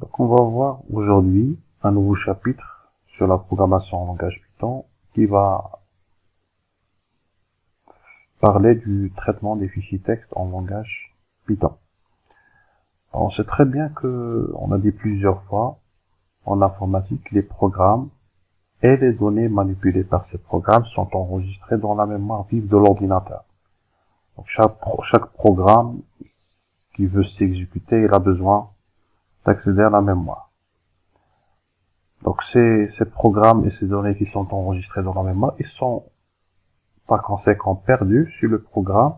Donc on va voir aujourd'hui un nouveau chapitre sur la programmation en langage Python qui va parler du traitement des fichiers texte en langage Python. Alors, on sait très bien que, on a dit plusieurs fois, en informatique, les programmes et les données manipulées par ces programmes sont enregistrés dans la mémoire vive de l'ordinateur. Donc chaque programme qui veut s'exécuter, il a besoin d'accéder à la mémoire. Donc ces programmes et ces données qui sont enregistrés dans la mémoire, ils sont par conséquent perdus si le programme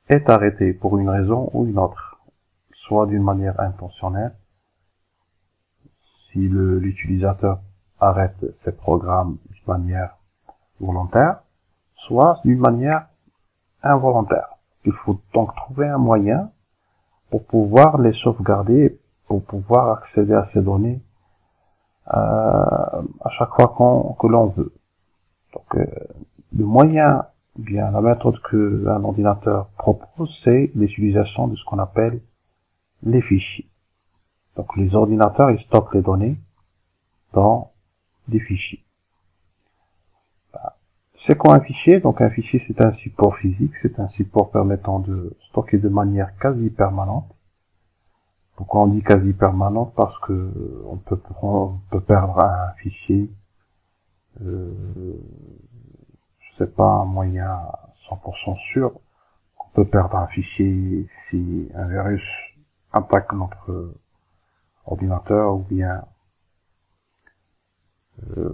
est arrêté pour une raison ou une autre, soit d'une manière intentionnelle, si l'utilisateur arrête ses programmes d'une manière volontaire, soit d'une manière involontaire. Il faut donc trouver un moyen pour pouvoir les sauvegarder, pour pouvoir accéder à ces données à chaque fois que l'on veut. Donc le moyen, bien la méthode que un ordinateur propose, c'est l'utilisation de ce qu'on appelle les fichiers. Donc les ordinateurs, ils stockent les données dans des fichiers. C'est quoi un fichier? Donc un fichier, c'est un support physique, c'est un support permettant de stocker de manière quasi permanente. Pourquoi on dit quasi permanente? Parce que on peut perdre un fichier, je sais pas, un moyen 100% sûr qu'on peut perdre un fichier si un virus attaque notre ordinateur ou bien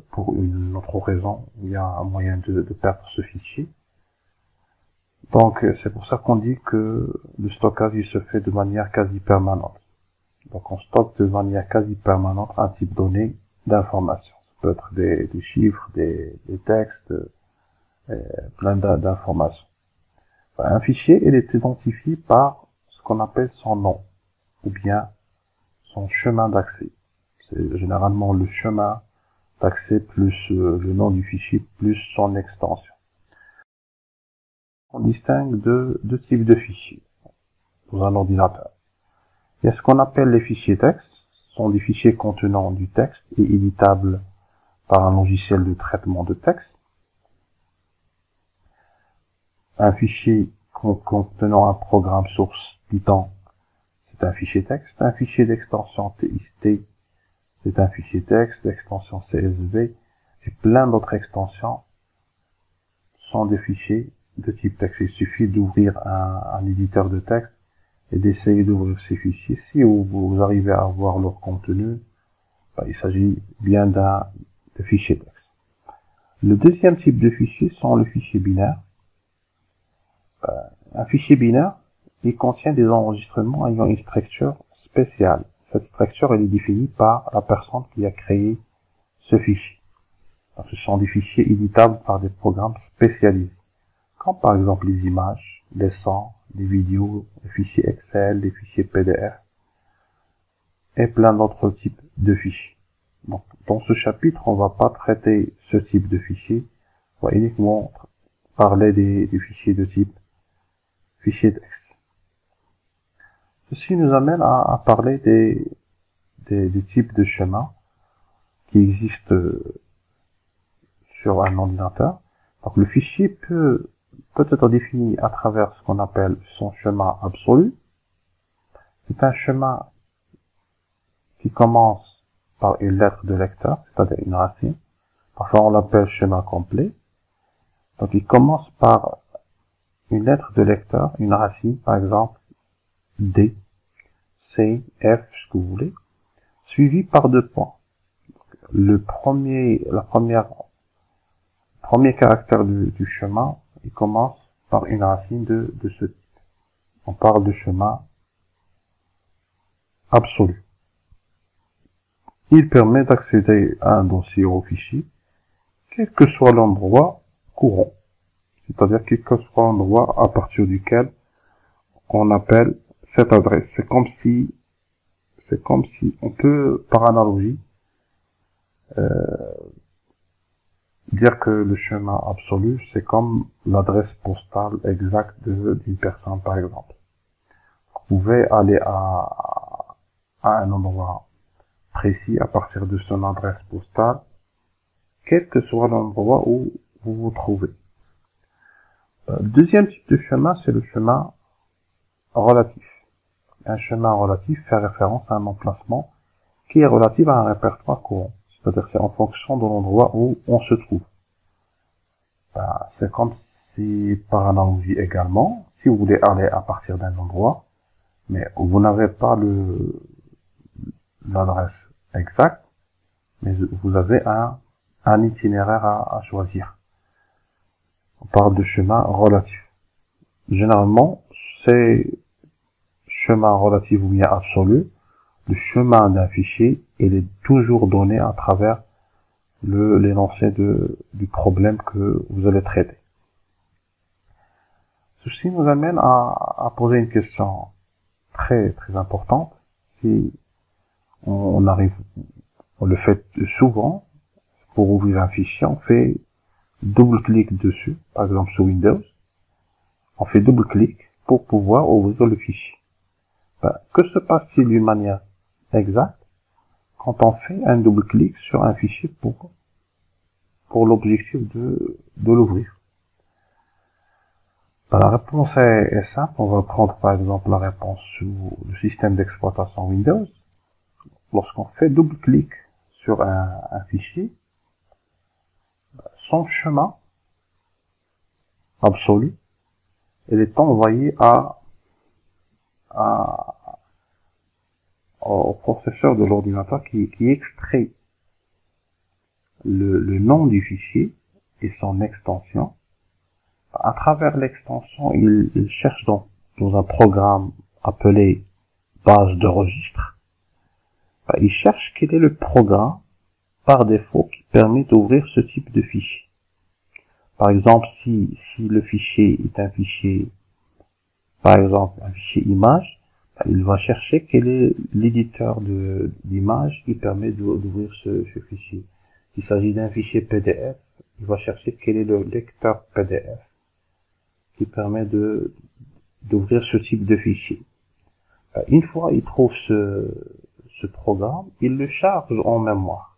pour une autre raison, il y a un moyen de perdre ce fichier. Donc c'est pour ça qu'on dit que le stockage il se fait de manière quasi permanente. Donc on stocke de manière quasi permanente un type donné d'informations. Ça peut être des chiffres, des textes, plein d'informations. Un fichier, il est identifié par ce qu'on appelle son nom, ou bien son chemin d'accès. C'est généralement le chemin d'accès plus le nom du fichier plus son extension. On distingue deux types de fichiers dans un ordinateur. Il y a ce qu'on appelle les fichiers texte. Ce sont des fichiers contenant du texte et éditables par un logiciel de traitement de texte. Un fichier contenant un programme source Python, c'est un fichier texte. Un fichier d'extension TXT, c'est un fichier texte. L'extension CSV et plein d'autres extensions sont des fichiers de type texte. Il suffit d'ouvrir un éditeur de texte et d'essayer d'ouvrir ces fichiers. Si vous arrivez à voir leur contenu, il s'agit bien de fichier texte. Le deuxième type de fichier sont les fichiers binaires. Un fichier binaire, il contient des enregistrements ayant une structure spéciale. Cette structure, elle est définie par la personne qui a créé ce fichier. Donc, ce sont des fichiers éditables par des programmes spécialisés, comme par exemple les images, les sons, les vidéos, les fichiers Excel, les fichiers PDF, et plein d'autres types de fichiers. Donc, dans ce chapitre, on va pas traiter ce type de fichier, on va uniquement parler des fichiers de type fichier texte. Ceci nous amène à parler des types de schémas qui existent sur un ordinateur. Donc le fichier peut être défini à travers ce qu'on appelle son schéma absolu. C'est un schéma qui commence par une lettre de lecteur, c'est-à-dire une racine. Parfois on l'appelle schéma complet. Donc il commence par une lettre de lecteur, une racine, par exemple D, C, F, ce que vous voulez, suivi par deux points. Le premier caractère du schéma, il commence par une racine de ce type. On parle de schéma absolu. Il permet d'accéder à un dossier ou au fichier, quel que soit l'endroit courant. C'est-à-dire quel que soit l'endroit à partir duquel on appelle cette adresse. C'est comme si on peut, par analogie, dire que le schéma absolu, c'est comme l'adresse postale exacte d'une personne, par exemple. Vous pouvez aller à un endroit précis à partir de son adresse postale, quel que soit l'endroit où vous vous trouvez. Le deuxième type de chemin, c'est le chemin relatif. Un chemin relatif fait référence à un emplacement qui est relatif à un répertoire courant. C'est-à-dire c'est en fonction de l'endroit où on se trouve. C'est comme si, par analogie également, si vous voulez aller à partir d'un endroit, mais vous n'avez pas l'adresse exacte, mais vous avez un itinéraire à choisir. On parle de chemin relatif. Généralement, c'est chemin relatif ou bien absolu. Le chemin d'un fichier, il est toujours donné à travers l'énoncé du problème que vous allez traiter. Ceci nous amène à poser une question très très importante. Si on le fait souvent, pour ouvrir un fichier, on fait double-clic dessus, par exemple sur Windows, on fait double-clic pour pouvoir ouvrir le fichier. Que se passe-t-il d'une manière exacte quand on fait un double-clic sur un fichier pour l'objectif de l'ouvrir? La réponse est simple. On va prendre par exemple la réponse sur le système d'exploitation Windows. Lorsqu'on fait double-clic sur un fichier, son chemin absolu, il est envoyé au processeur de l'ordinateur qui extrait le nom du fichier et son extension. À travers l'extension, il cherche dans un programme appelé base de registre. Il cherche quel est le programme par défaut qui permet d'ouvrir ce type de fichier. Par exemple, si le fichier est un fichier, par exemple un fichier image, il va chercher quel est l'éditeur d'image qui permet d'ouvrir ce fichier. S'il s'agit d'un fichier PDF, il va chercher quel est le lecteur PDF qui permet d'ouvrir ce type de fichier. Une fois il trouve ce programme, il le charge en mémoire.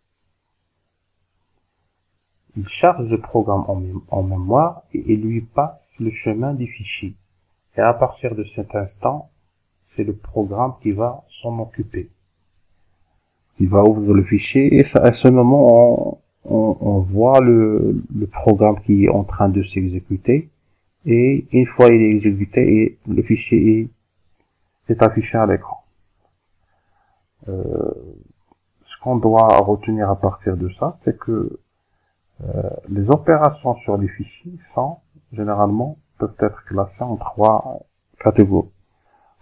Il charge le programme en mémoire et il lui passe le chemin du fichier. Et à partir de cet instant, c'est le programme qui va s'en occuper. Il va ouvrir le fichier et à ce moment, on voit le programme qui est en train de s'exécuter. Et une fois il est exécuté, et le fichier est affiché à l'écran. Ce qu'on doit retenir à partir de ça, c'est que les opérations sur les fichiers peuvent être classées en 3 catégories.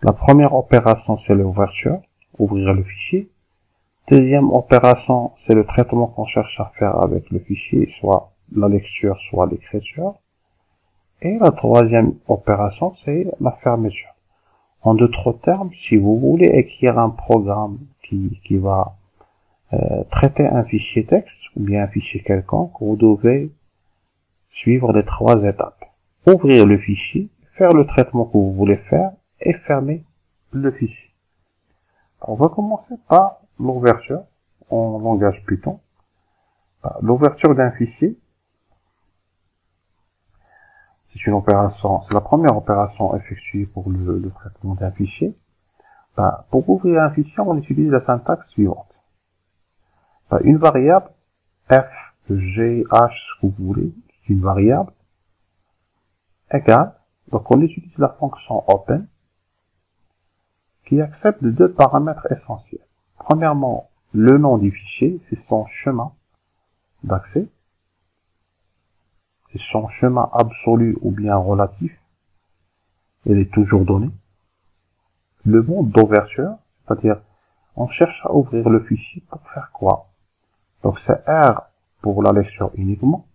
La première opération, c'est l'ouverture, ouvrir le fichier. Deuxième opération, c'est le traitement qu'on cherche à faire avec le fichier, soit la lecture, soit l'écriture. Et la troisième opération, c'est la fermeture. En d'autres termes, si vous voulez écrire un programme qui va traiter un fichier texte ou bien un fichier quelconque, vous devez suivre les 3 étapes. Ouvrir le fichier, faire le traitement que vous voulez faire et fermer le fichier. On va commencer par l'ouverture en langage Python. L'ouverture d'un fichier, c'est la première opération effectuée pour le traitement d'un fichier. Pour ouvrir un fichier, on utilise la syntaxe suivante. Une variable, f, g, h, ce que vous voulez, c'est une variable, égale, donc on utilise la fonction open, qui accepte 2 paramètres essentiels. Premièrement, le nom du fichier, c'est son chemin d'accès. C'est son chemin absolu ou bien relatif. Il est toujours donné. Le mot d'ouverture, c'est-à-dire, on cherche à ouvrir le fichier pour faire quoi? Donc c'est R pour la lecture uniquement.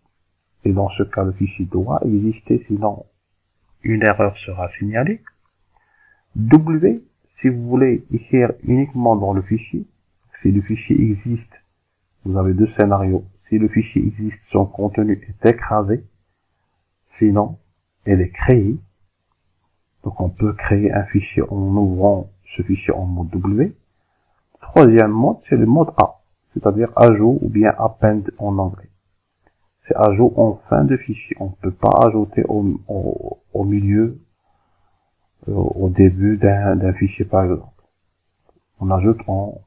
Et dans ce cas, le fichier doit exister, sinon une erreur sera signalée. W, si vous voulez écrire uniquement dans le fichier. Si le fichier existe, vous avez 2 scénarios. Si le fichier existe, son contenu est écrasé. Sinon, il est créé. Donc on peut créer un fichier en ouvrant ce fichier en mode W. troisième mode, c'est le mode A, c'est-à-dire ajout ou bien append en anglais. C'est ajout en fin de fichier. On ne peut pas ajouter au milieu, au début d'un fichier par exemple. On ajoute en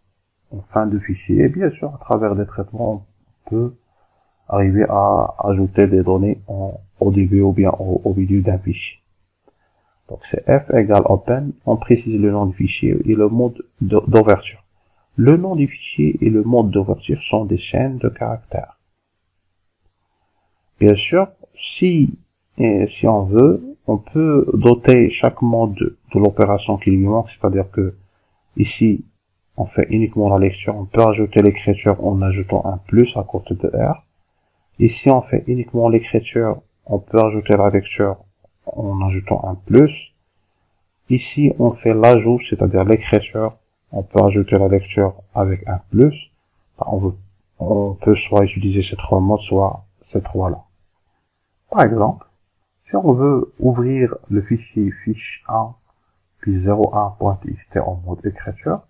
fin de fichier. Et bien sûr, à travers des traitements, on peut arriver à ajouter des données au début ou bien au milieu d'un fichier. Donc c'est f égale open, on précise le nom du fichier et le mode d'ouverture. Le nom du fichier et le mode d'ouverture sont des chaînes de caractères. Bien sûr, si on veut, on peut doter chaque mode de l'opération qui lui manque, c'est-à-dire que ici, on fait uniquement la lecture, on peut ajouter l'écriture en ajoutant un plus à côté de R. Ici, on fait uniquement l'écriture, on peut ajouter la lecture en ajoutant un plus. Ici, on fait l'ajout, c'est-à-dire l'écriture, on peut ajouter la lecture avec un plus. On peut soit utiliser ces trois modes, soit ces trois-là. Par exemple, si on veut ouvrir le fichier fiche1 puis 01.txt en mode écriture,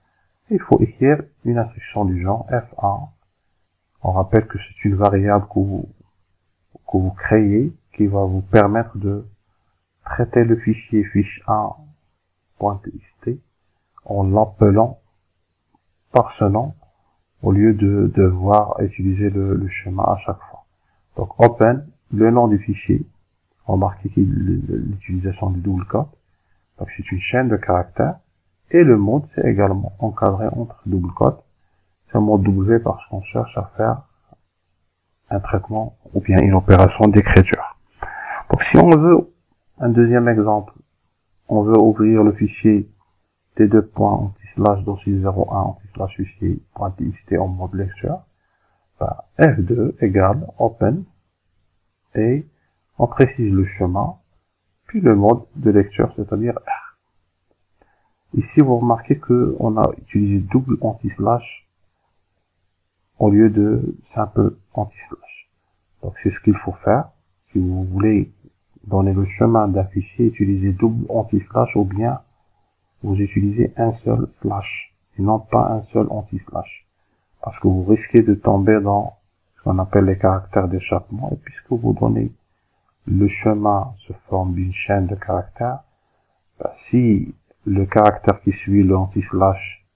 il faut écrire une instruction du genre f1. On rappelle que c'est une variable que vous créez qui va vous permettre de traiter le fichier fiche1.txt en l'appelant par ce nom au lieu de devoir utiliser le schéma à chaque fois. Donc open, le nom du fichier, remarquez l'utilisation du double quote, donc c'est une chaîne de caractères, et le mode c'est également encadré entre double quote, c'est un mode W parce qu'on cherche à faire un traitement ou bien une opération d'écriture. Donc si on veut un deuxième exemple, on veut ouvrir le fichier t2./dossier01/fichier.txt en mode lecture, f2 égale open et on précise le chemin puis le mode de lecture, c'est-à-dire R. Ici vous remarquez que on a utilisé double anti-slash au lieu de simple anti-slash. Donc c'est ce qu'il faut faire si vous voulez donner le chemin d'un fichier, utilisez double anti-slash ou bien vous utilisez un seul slash et non pas un seul anti-slash. Parce que vous risquez de tomber dans ce qu'on appelle les caractères d'échappement et puisque vous donnez le chemin sous forme d'une chaîne de caractères, si le caractère qui suit le anti-slash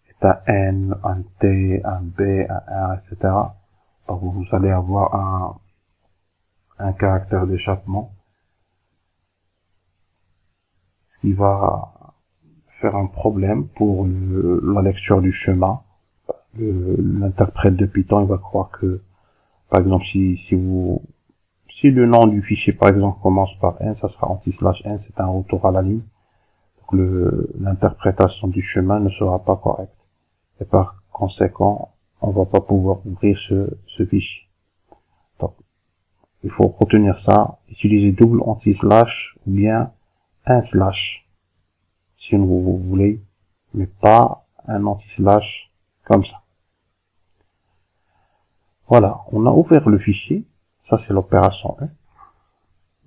est un N, un T, un B, un R, etc., donc vous allez avoir un caractère d'échappement qui va faire un problème pour la lecture du chemin. L'interprète de Python, il va croire que, par exemple, si le nom du fichier, par exemple, commence par N, ça sera anti-slash N, c'est un retour à la ligne. Donc l'interprétation du chemin ne sera pas correcte. Et par conséquent, on va pas pouvoir ouvrir ce fichier. Donc, il faut retenir ça, utiliser double anti-slash ou bien un slash, si vous voulez, mais pas un anti-slash comme ça. Voilà, on a ouvert le fichier, ça c'est l'opération 1.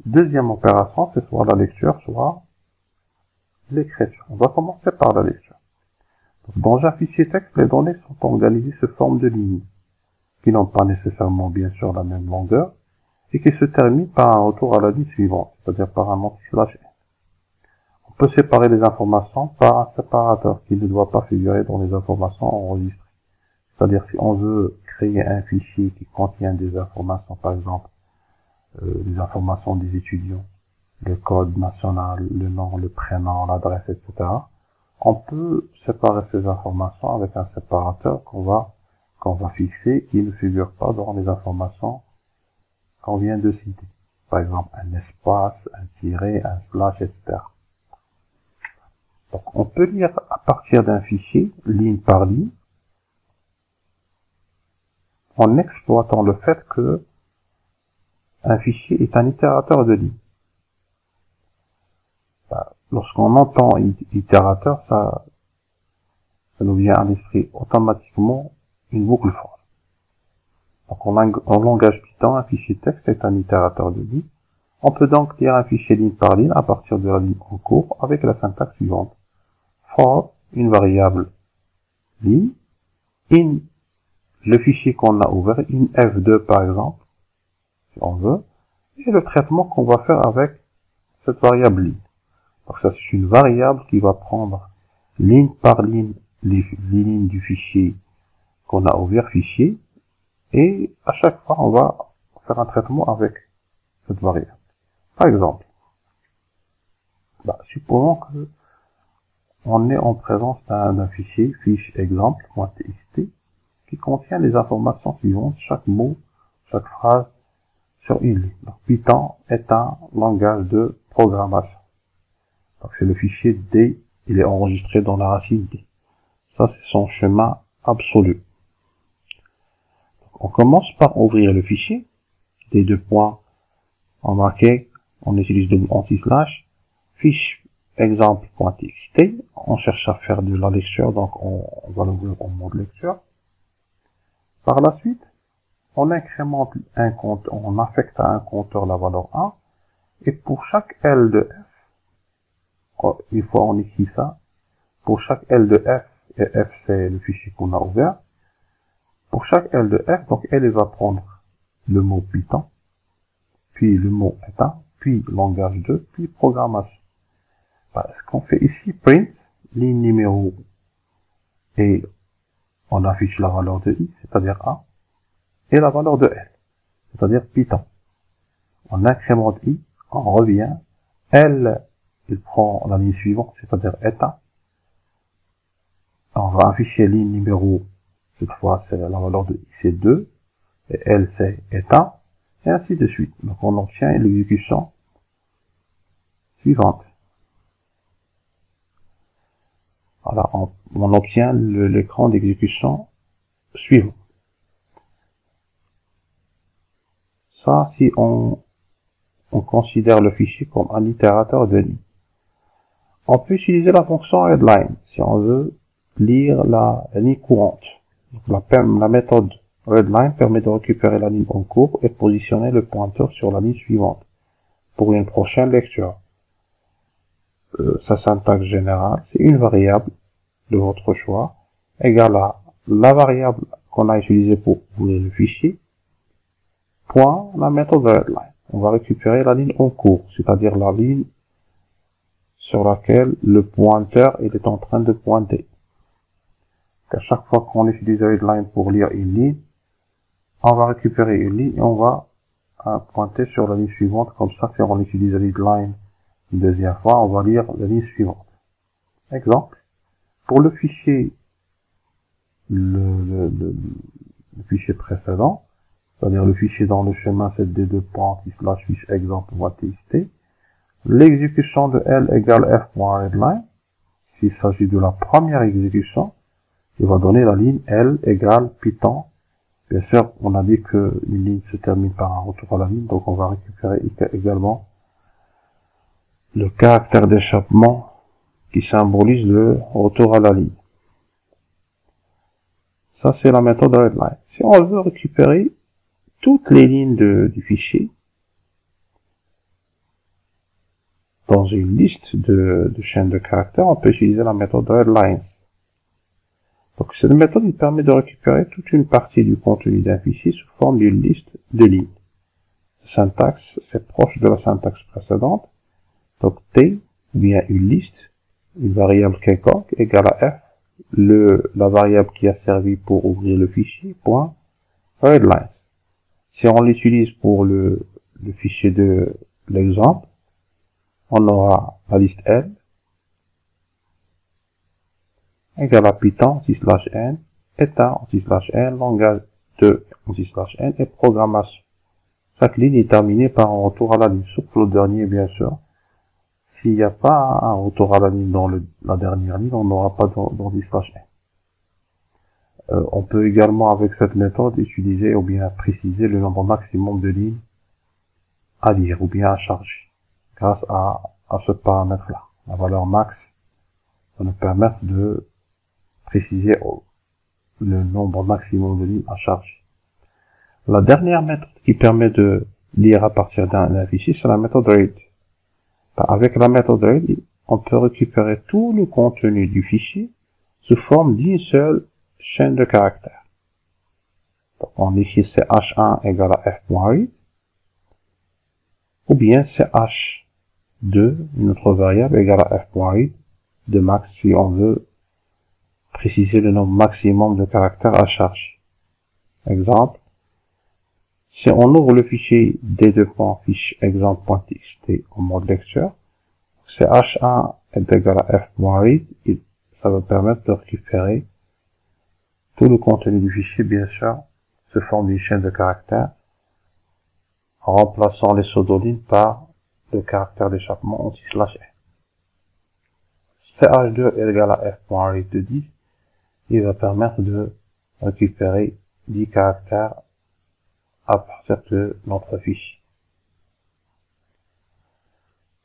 Deuxième opération, c'est soit la lecture, soit l'écriture. On va commencer par la lecture. Dans un fichier texte, les données sont organisées sous forme de lignes, qui n'ont pas nécessairement bien sûr la même longueur, et qui se terminent par un retour à la ligne suivante, c'est-à-dire par un anti-slash N. On peut séparer les informations par un séparateur qui ne doit pas figurer dans les informations enregistrées. C'est-à-dire si on veut créer un fichier qui contient des informations, par exemple, les informations des étudiants, le code national, le nom, le prénom, l'adresse, etc., on peut séparer ces informations avec un séparateur qu'on va fixer qui ne figure pas dans les informations qu'on vient de citer. Par exemple, un espace, un tiret, un slash, etc. Donc, on peut lire à partir d'un fichier, ligne par ligne, en exploitant le fait que un fichier est un itérateur de ligne. Lorsqu'on entend itérateur, ça nous vient à l'esprit automatiquement une boucle for. Donc en langage Python, un fichier texte est un itérateur de ligne. On peut donc lire un fichier ligne par ligne à partir de la ligne en cours avec la syntaxe suivante. For, une variable ligne, in le fichier qu'on a ouvert, in f2 par exemple, si on veut, et le traitement qu'on va faire avec cette variable ligne. Donc ça, c'est une variable qui va prendre ligne par ligne les lignes du fichier qu'on a ouvert, fichier, et à chaque fois, on va faire un traitement avec cette variable. Par exemple, supposons que on est en présence d'un fichier, fiche exemple.txt, qui contient les informations suivantes, chaque mot, chaque phrase sur une ligne. Donc, Python est un langage de programmation. Donc, c'est le fichier D, il est enregistré dans la racine D. Ça, c'est son chemin absolu. Donc, on commence par ouvrir le fichier, des deux points en marqué, on utilise le anti-slash, fiche exemple.txt, on cherche à faire de la lecture, donc on va l'ouvrir en mode lecture. Par la suite, on incrémente un compte, on affecte à un compteur la valeur 1, et pour chaque L de f, une fois on écrit ça, pour chaque L de f, et f c'est le fichier qu'on a ouvert, pour chaque L de f, donc elle va prendre le mot Python, puis le mot état, puis langage 2, puis programmation. Ce qu'on fait ici, print, ligne numéro, et on affiche la valeur de i, c'est-à-dire 1, et la valeur de l, c'est-à-dire Python. On incrémente i, on revient, l, il prend la ligne suivante, c'est-à-dire état. On va afficher ligne numéro, cette fois c'est la valeur de i, c'est 2, et l c'est état, et ainsi de suite. Donc on obtient l'exécution suivante. Voilà, on obtient l'écran d'exécution suivant. Ça, si on considère le fichier comme un itérateur de ligne. On peut utiliser la fonction readline si on veut lire la ligne courante. Donc, la méthode readline permet de récupérer la ligne en cours et positionner le pointeur sur la ligne suivante pour une prochaine lecture. Sa syntaxe générale, c'est une variable de votre choix égale à la variable qu'on a utilisée pour ouvrir le fichier, point la méthode readline. On va récupérer la ligne en cours, c'est-à-dire la ligne sur laquelle le pointeur il est en train de pointer. À chaque fois qu'on utilise readline pour lire une ligne, on va récupérer une ligne et on va pointer sur la ligne suivante. Comme ça, si on utilise readline une deuxième fois, on va lire la ligne suivante. Exemple, pour le fichier, le fichier précédent, c'est-à-dire le fichier dans le chemin c'est d2.slash fiche exemple.txt, l'exécution de L égale f.readline. S'il s'agit de la première exécution, il va donner la ligne L égale Python. Bien sûr, on a dit que une ligne se termine par un retour à la ligne, donc on va récupérer également le caractère d'échappement qui symbolise le retour à la ligne. Ça, c'est la méthode readline. Si on veut récupérer toutes les lignes du fichier dans une liste de chaînes de caractères, on peut utiliser la méthode readlines. Donc, cette méthode il permet de récupérer toute une partie du contenu d'un fichier sous forme d'une liste de lignes. La syntaxe, c'est proche de la syntaxe précédente. Donc, T, bien une liste, une variable quelconque, égale à F, la variable qui a servi pour ouvrir le fichier, point, readlines. Si on l'utilise pour le fichier de l'exemple, on aura la liste L, égale à Python, /n, état, /n, langage 2, /n, et programmation. Chaque ligne est terminée par un retour à la ligne, sauf le dernier, bien sûr. S'il n'y a pas un retour à la ligne dans la dernière ligne, on n'aura pas dans /n. On peut également, avec cette méthode, utiliser ou bien préciser le nombre maximum de lignes à lire ou bien à charger, grâce à ce paramètre-là. La valeur max va nous permettre de préciser le nombre maximum de lignes à charger. La dernière méthode qui permet de lire à partir d'un fichier, c'est la méthode read. Avec la méthode read, on peut récupérer tout le contenu du fichier sous forme d'une seule chaîne de caractères. Donc, on écrit ch1 égale à f.read, ou bien ch2, une autre variable, égale à f.read de max si on veut préciser le nombre maximum de caractères à charger. Exemple, si on ouvre le fichier d2.fiche exemple.txt en mode lecture, ch1 est égal à f.read, et ça va permettre de récupérer tout le contenu du fichier, bien sûr, sous forme d'une chaîne de caractères, en remplaçant les pseudolines par le caractère d'échappement anti/f. ch2 est égal à f.read de 10, il va permettre de récupérer 10 caractères à partir de notre fichier.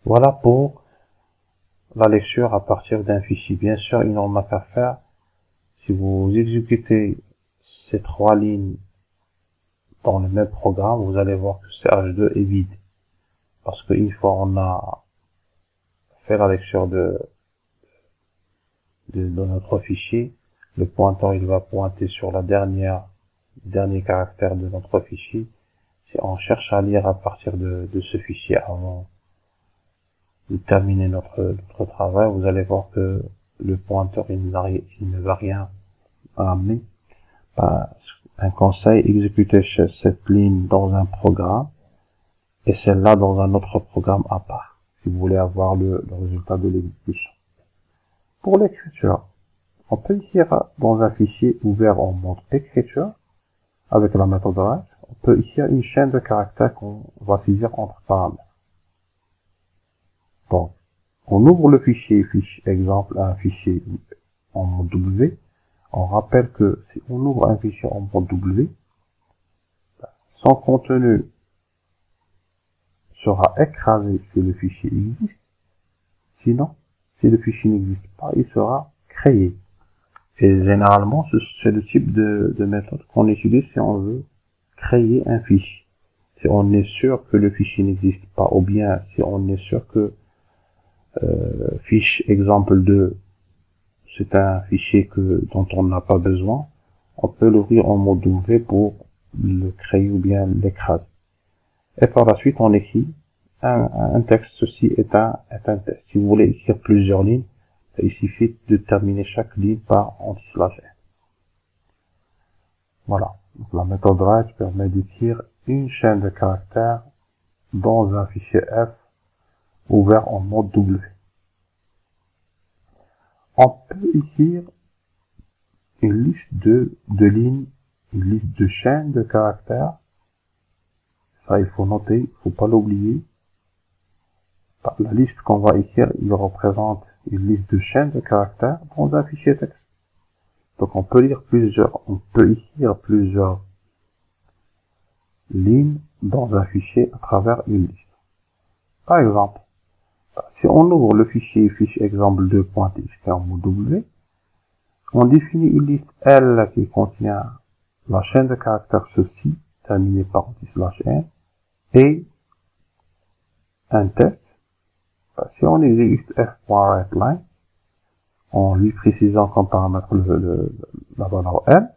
Voilà pour la lecture à partir d'un fichier. Bien sûr, il n'en a qu'à faire. Si vous exécutez ces 3 lignes dans le même programme, vous allez voir que ch2 est vide. Parce qu'une fois on a fait la lecture de notre fichier, le pointeur il va pointer sur la dernier caractère de notre fichier. Si on cherche à lire à partir de ce fichier avant de terminer notre travail, vous allez voir que le pointeur il ne va rien amener. Un conseil, exécutez cette ligne dans un programme et celle-là dans un autre programme à part, si vous voulez avoir le résultat de l'exécution. Pour l'écriture, on peut écrire dans un fichier ouvert en mode écriture avec la méthode write. On peut écrire une chaîne de caractères qu'on va saisir entre paramètres. Donc, on ouvre le fichier exemple, un fichier en mode W. On rappelle que si on ouvre un fichier en mode W, son contenu sera écrasé si le fichier existe. Sinon, si le fichier n'existe pas, il sera créé. Et généralement, c'est le type de méthode qu'on utilise si on veut créer un fichier. Si on est sûr que le fichier n'existe pas, ou bien si on est sûr que fiche exemple 2, c'est un fichier dont on n'a pas besoin, on peut l'ouvrir en mode W pour le créer ou bien l'écraser. Et par la suite, on écrit un texte. Ceci est un test. Si vous voulez écrire plusieurs lignes, il suffit de terminer chaque ligne par anti/f. Voilà. Donc, la méthode write permet d'écrire une chaîne de caractères dans un fichier F ouvert en mode W. On peut écrire une liste de lignes, une liste de chaînes de caractères. Ça, il faut noter, il faut pas l'oublier. La liste qu'on va écrire, il représente une liste de chaînes de caractères dans un fichier texte. Donc on peut écrire plusieurs lignes dans un fichier à travers une liste. Par exemple, si on ouvre le fichier exemple2.txt en mode W, on définit une liste L qui contient la chaîne de caractères ceci, terminée par anti/n, et un test. Si on exécute f.writeLine, en lui précisant comme paramètre la valeur L,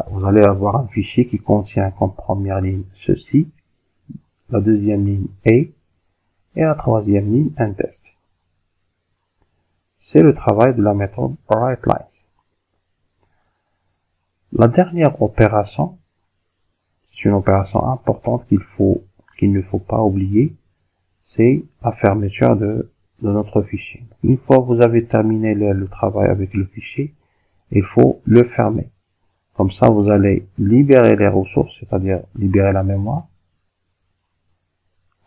vous allez avoir un fichier qui contient comme première ligne ceci, la deuxième ligne et la troisième ligne un test. C'est le travail de la méthode writeLine. La dernière opération, c'est une opération importante qu'il ne faut pas oublier, c'est la fermeture de notre fichier. Une fois que vous avez terminé le travail avec le fichier, il faut le fermer. Comme ça, vous allez libérer les ressources, c'est-à-dire libérer la mémoire.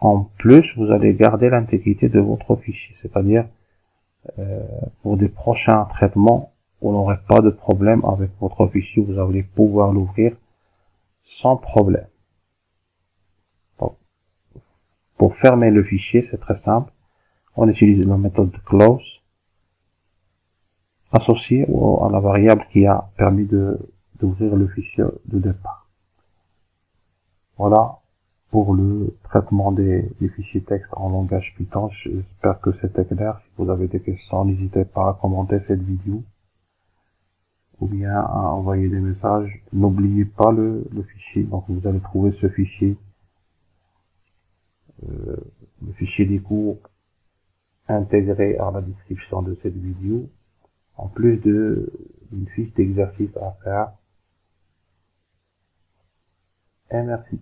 En plus, vous allez garder l'intégrité de votre fichier, c'est-à-dire pour des prochains traitements, vous n'aurez pas de problème avec votre fichier, vous allez pouvoir l'ouvrir sans problème. Donc, pour fermer le fichier, c'est très simple. On utilise la méthode close associée à la variable qui a permis d'ouvrir le fichier de départ. Voilà pour le traitement des fichiers texte en langage Python. J'espère que c'était clair. Si vous avez des questions, n'hésitez pas à commenter cette vidéo. ou bien à envoyer des messages, n'oubliez pas le fichier. Donc vous allez trouver ce fichier, le fichier des cours intégré à la description de cette vidéo, en plus d'une fiche d'exercice à faire. Et merci.